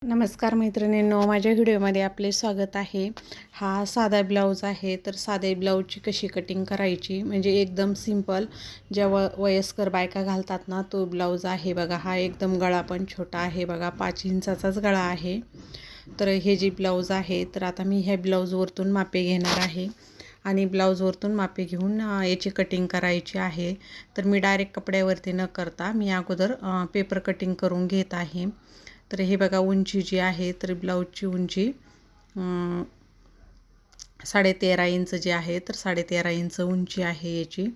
नमस्कार मैत्रिणींनो, माझ्या व्हिडिओमध्ये आपले स्वागत आहे. हा साधा ब्लाऊज आहे. तर साधे ब्लाऊजची कशी कटिंग करायची म्हणजे एकदम सिंपल ज्या वयस्कर बायका घालतात ना तो ब्लाऊज आहे बघा. हा एकदम गळा पण छोटा आहे बघा, 5 इंचाचाच गळा आहे. तर हे जी ब्लाऊज आहे तर आता मी ह्या ब्लाऊजवरतून मापे घेणार आहे आणि ब्लाऊजवरतून मापे घेऊन याची कटिंग करायची आहे. तर मी डायरेक्ट कपड्यावरती न करता मी अगोदर पेपर कटिंग करून घेत आहे. तर हे बघा, उंची जी आहे तर ब्लाऊजची उंची 13.5 इंच जी आहे तर 13.5 इंच उंची आहे याची.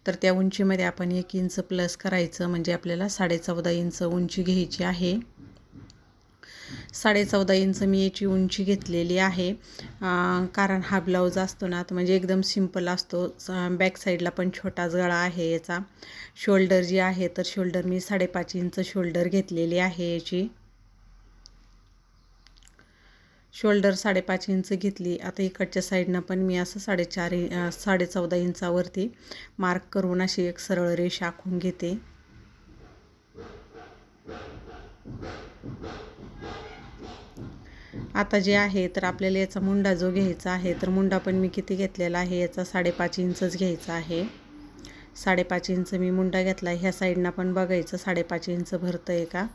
तर त्या उंचीमध्ये आपण 1 इंच प्लस करायचं म्हणजे आपल्याला 14.5 इंच उंची घ्यायची आहे. 14.5 इंच मी याची उंची घेतलेली आहे. कारण हा ब्लाऊज असतो ना तर म्हणजे एकदम सिंपल असतो. बॅक साईडला पण छोटाच गळा आहे याचा. शोल्डर जी आहे तर शोल्डर मी 5.5 इंच शोल्डर घेतलेली आहे याची. शोल्डर 5.5 इंच घेतली. आता इकडच्या साईडनं पण मी असं 14.5 इंचावरती मार्क करून अशी एक सरळ रेष आखून घेते. आता जे आहे तर आपल्याला याचा मुंडा जो घ्यायचा आहे तर मुंडा पण मी किती घेतलेला आहे याचा 5.5 इंचच घ्यायचा आहे. 5.5 इंच मी मुंडा घेतला. ह्या साईडनं पण बघायचं 5.5 इंच भरतं आहे का.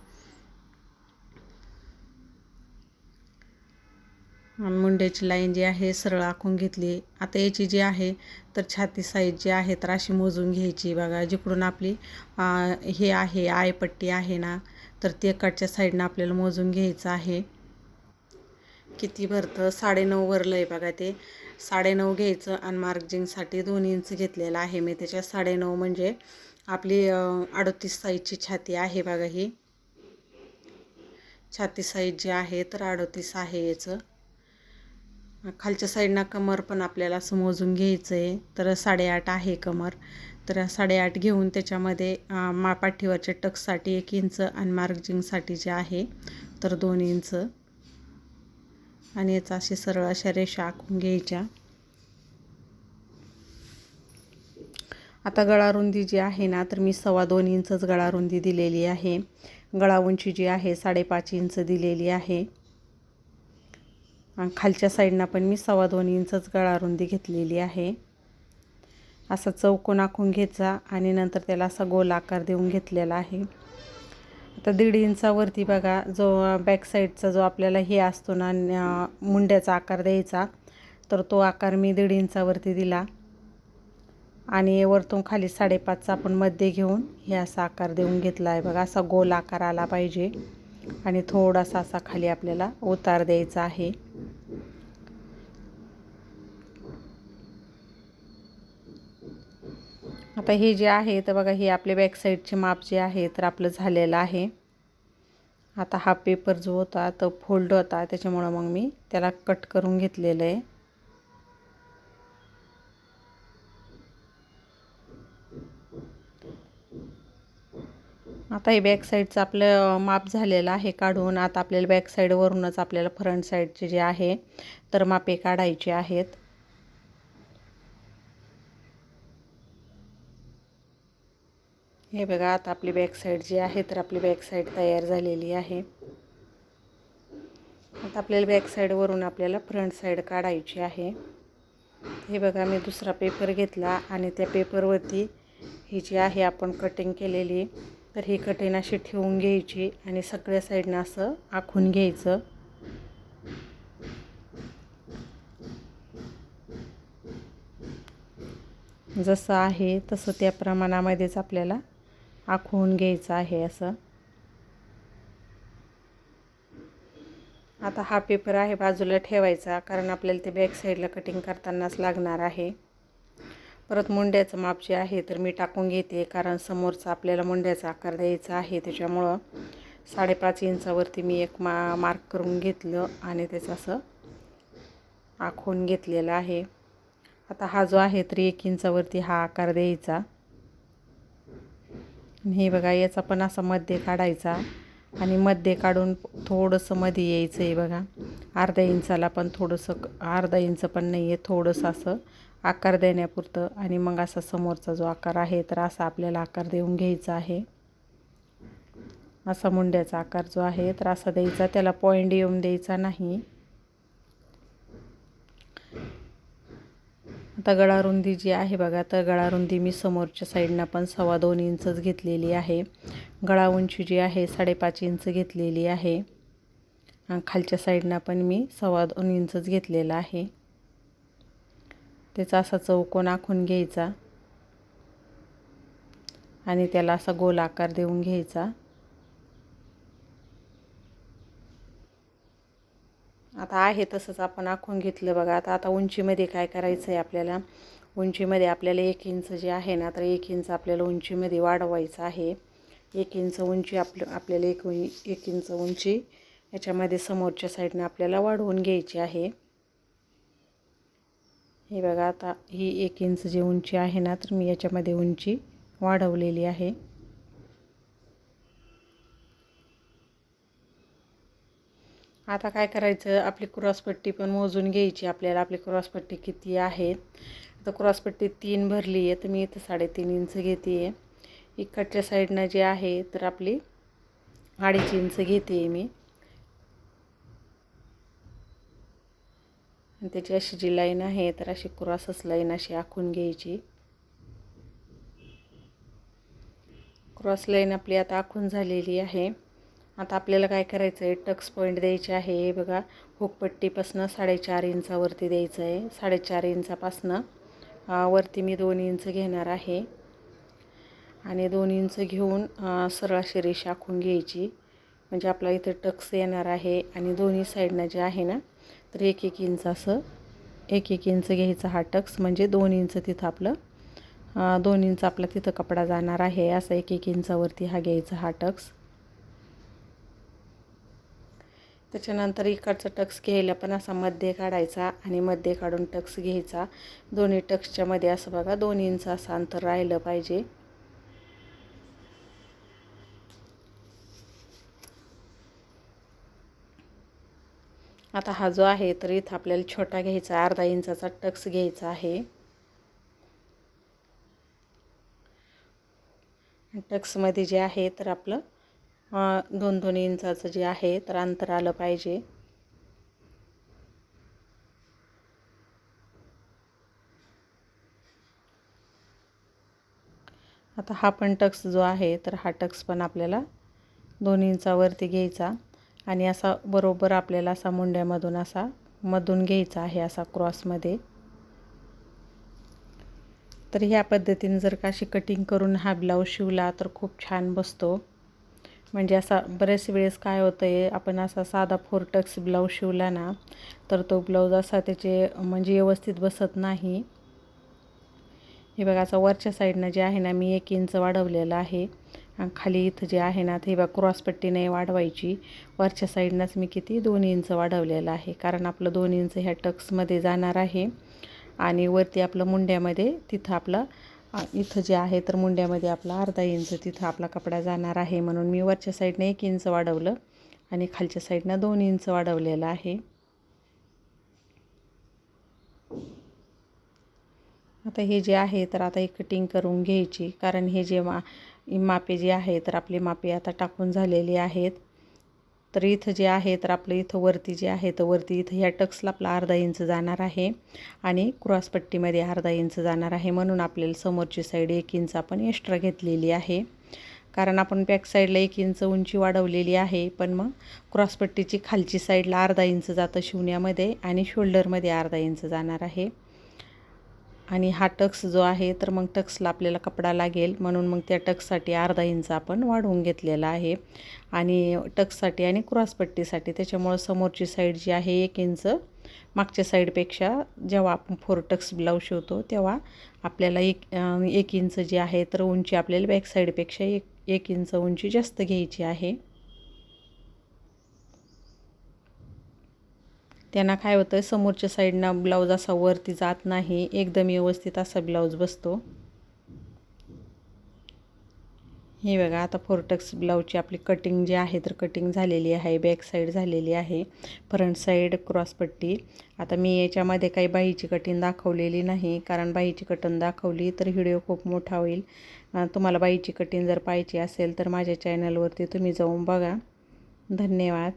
मुंड्याची लाईन जी आहे सरळ आखून घेतली. आता याची जी आहे तर छाती साईज जी आहे तर अशी मोजून घ्यायची बघा. जिकडून आपली हे आहे आयपट्टी आहे ना तर ते कडच्या साईडनं आपल्याला मोजून घ्यायचं आहे. किती भरतं 9.5 भरलं आहे बघा. ते 9.5 घ्यायचं आणि मार्जिंगसाठी 2 इंच घेतलेलं आहे मी. त्याच्या 9.5 म्हणजे आपली 38 साईजची छाती आहे बघा. ही छाती साईज जी आहे तर 38 आहे याचं. खालच्या साईडनं कमर पण आपल्याला असं मोजून घ्यायचं आहे. तर 8.5 आहे कमर. तर 8.5 घेऊन त्याच्यामध्ये पाठीवरच्या टक्ससाठी 1 इंच आणि मार्जिंगसाठी जे आहे तर 2 इंच आणि याचा अशी सरळ अशा रेषा आखून घ्यायच्या. आता गळा रुंदी जी आहे ना तर मी 2.25 इंचच गळा रुंदी दिलेली आहे. गळा उंची जी आहे 5.5 इंच दिलेली आहे. खालच्या साईडनं पण मी 2.25 इंचच गळा रुंदी घेतलेली आहे. असा चौकोन आखून घ्यायचा आणि नंतर त्याला असा गोल आकार देऊन घेतलेला आहे. आता 1.5 इंचावरती बघा जो बॅक साईडचा जो आपल्याला हे असतो ना मुंड्याचा आकार द्यायचा तर तो आकार मी 1.5 इंचावरती दिला आणि वरतून खाली 5.5चा आपण मध्ये घेऊन हे असा आकार देऊन घेतला आहे बघा. असा गोल आकार आला पाहिजे आणि थोडासा असा खाली आपल्याला उतार द्यायचा आहे. आता हे जे आहे तर बघा हे आपले बॅक साईडचे माप जे आहे तर आपलं झालेलं आहे. आता हा पेपर जो होता तो फोल्ड होता त्याच्यामुळं मग मी त्याला कट करून घेतलेलं आहे. आता हे बॅक साईडचं आपलं माप झालेलं आहे काढून. आता आपल्याला बॅक साईडवरूनच आपल्याला फ्रंट साईडचे जे आहे तर मापे काढायचे आहेत. हे बघा, आता आपली बॅक साईड जी आहे तर आपली बॅक साईड तयार झालेली आहे. आता आपल्याला बॅक साईडवरून आपल्याला फ्रंट साईड काढायची आहे. हे बघा, मी दुसरा पेपर घेतला आणि त्या पेपरवरती ही जी आहे आपण कटिंग केलेली तर ही कटिंग अशी ठेवून घ्यायची आणि सगळ्या साईडनं असं आखून घ्यायचं. जसं आहे तसं त्या प्रमाणामध्येच आपल्याला आखून घ्यायचं आहे असं. आता हा पेपर आहे बाजूला ठेवायचा कारण आपल्याला ते बॅक साईडला कटिंग करतानाच लागणार आहे. परत मुंड्याचं माप जे आहे तर मी टाकून घेते कारण समोरचा आपल्याला मुंड्याचा आकार द्यायचा आहे. त्याच्यामुळं 5.5 इंचावरती मी एक मार्क करून घेतलं आणि त्याचं असं आखून घेतलेलं आहे. आता हा जो आहे तर 1 इंचावरती हा आकार द्यायचा. हे बघा, याचा पण असा मध्ये काढायचा आणि मध्ये काढून थोडंसं मध्ये यायचं आहे बघा. अर्ध्या इंचाला पण थोडंसं, अर्धा इंच पण नाही आहे, थोडंसं असं आकार देण्यापुरतं आणि मग असा समोरचा जो आकार आहे तर असा आपल्याला आकार देऊन घ्यायचा आहे. असा मुंड्याचा आकार जो आहे तर असा द्यायचा, त्याला पॉइंट येऊन द्यायचा नाही. आता गळारुंदी जी आहे बघा, तर गळारुंदी मी समोरच्या साईडनं पण 2.25 इंचच घेतलेली आहे. गळा उंची जी आहे 5.5 इंच घेतलेली आहे. आणि खालच्या साईडनं पण मी 2.25 इंचच घेतलेला आहे. त्याचा असा चौकोन आखून घ्यायचा आणि त्याला असा गोल आकार देऊन घ्यायचा. आता आहे तसंच आपण आखून घेतलं बघा. आता उंचीमध्ये काय करायचं आहे आपल्याला, उंचीमध्ये आपल्याला 1 इंच जे आहे ना, तर 1 इंच आपल्याला उंचीमध्ये वाढवायचं आहे. 1 इंच उंची आपल्याला 1 इंच उंची याच्यामध्ये समोरच्या साईडने आपल्याला वाढवून घ्यायची आहे. हे बघा, आता ही 1 इंच जी उंची आहे ना, तर मी याच्यामध्ये उंची वाढवलेली आहे. आता काय करायचं, आपली क्रॉसपट्टी पण मोजून घ्यायची आपल्याला. आपली क्रॉसपट्टी किती आहे, आता क्रॉसपट्टी 3 भरली आहे, तर मी इथं 3.5 इंच घेते आहे. इकडच्या साईडनं जे आहे तर आपली 2.5 इंच घेते आहे मी. आणि त्याची अशी जी लाईन आहे तर अशी क्रॉसच लाईन अशी आखून घ्यायची. क्रॉस लाईन आपली आता आखून झालेली आहे. आता आपल्याला काय करायचं आहे, टक्स पॉईंट द्यायचे आहे. हे बघा, हुकपट्टीपासनं 4.5 इंचावरती द्यायचं आहे. 4.5 इंचापासनं वरती मी 2 इंच घेणार आहे आणि 2 इंच घेऊन सरळ अशी रेषा आखून घ्यायची. म्हणजे आपला इथं टक्स येणार आहे आणि दोन्ही साईडनं जे आहे ना, तर 1-1 इंच असं 1-1 इंच घ्यायचा हा टक्स. म्हणजे 2 इंच तिथं आपलं 2 इंच आपला तिथं कपडा जाणार आहे. असा 1-1 इंचावरती हा घ्यायचा हा टक्स. त्याच्यानंतर इकडचा टक्स घ्यायला पण असा मध्ये काढायचा आणि मध्ये काढून टक्स घ्यायचा. दोन्ही टक्सच्या मध्ये असं बघा 2 इंच असं अंतर राहिलं पाहिजे. आता हा जो आहे तर इथं आपल्याला छोटा घ्यायचा, 1/2 इंचाचा टक्स घ्यायचा आहे. टक्समध्ये जे आहे तर आपलं 2-2 इंचाचं जे आहे तर अंतर आलं पाहिजे. आता हा पण टक्स जो आहे तर हा टक्स पण आपल्याला 2 इंचावरती घ्यायचा आणि असा बरोबर आपल्याला असा मुंड्यामधून असा मधून घ्यायचा आहे असा क्रॉसमध्ये. तर ह्या पद्धतीने जर का अशी कटिंग करून हा ब्लाऊज शिवला तर खूप छान बसतो. म्हणजे असा बरेच वेळेस काय होतं आहे, आपण असा साधा 4 टक्स ब्लाऊज शिवला ना, तर तो ब्लाऊज असा त्याचे म्हणजे व्यवस्थित बसत नाही. हे बघा, असं वरच्या साईडनं जे आहे ना मी 1 इंच वाढवलेलं आहे आणि खाली इथं जे आहे ना, ते हे बघा क्रॉसपट्टी नाही वाढवायची. वरच्या साईडनंच मी किती 2 इंच वाढवलेलं आहे, कारण आपलं 2 इंच ह्या टक्समध्ये जाणार आहे आणि वरती आपलं मुंड्यामध्ये तिथं आपलं इथं जे आहे तर मुंड्यामध्ये आपला 1/2 इंच तिथं आपला कपडा जाणार आहे. म्हणून मी वरच्या साईडनं 1 इंच वाढवलं आणि खालच्या साईडनं 2 इंच वाढवलेलं आहे. आता हे जे आहे तर आता एक कटिंग करून घ्यायची, कारण हे जे मापे जे आहे तर आपली मापे आता टाकून झालेली आहेत. तर इथं जे आहे तर आपलं इथं वरती जे आहे तर वरती इथं ह्या टक्सला आपला 1/2 इंच जाणार आहे आणि क्रॉसपट्टीमध्ये 1/2 इंच जाणार आहे. म्हणून आपल्याला समोरची साईड 1 इंच आपण एक्स्ट्रा घेतलेली आहे, कारण आपण बॅक साईडला 1 इंच उंची वाढवलेली आहे. पण मग क्रॉसपट्टीची खालची साईडला 1/2 इंच जातं शिवण्यामध्ये आणि शोल्डरमध्ये 1/2 इंच जाणार आहे. आणि हा टक्स जो आहे तर मग टक्सला आपल्याला कपडा लागेल, म्हणून मग त्या टक्ससाठी 1/2 इंच आपण वाढवून घेतलेला आहे आणि टक्ससाठी आणि क्रॉसपट्टीसाठी. त्याच्यामुळं समोरची साईड जी आहे 1 इंच मागच्या साईडपेक्षा जेव्हा आपण 4 टक्स ब्लाऊज शिवतो तेव्हा आपल्याला 1 इंच जी आहे तर उंची आपल्याला बॅक साईडपेक्षा 1 इंच उंची जास्त घ्यायची आहे. त्यांना काय होतं, समोरच्या साईडनं ब्लाऊज असा वरती जात नाही, एकदम व्यवस्थित असा ब्लाऊज बसतो. हे बघा, आता 4 टक्स ब्लाऊजची आपली कटिंग जी आहे तर कटिंग झालेली आहे. बॅक साईड झालेली आहे, फ्रंट साईड क्रॉसपट्टी. आता मी याच्यामध्ये काही बाहीची कटिंग दाखवलेली नाही, कारण बाहीची कटिंग दाखवली तर व्हिडिओ खूप मोठा होईल. तुम्हाला बाईची कटिंग जर पाहिजे असेल तर माझ्या चॅनलवरती तुम्ही जाऊन बघा. धन्यवाद.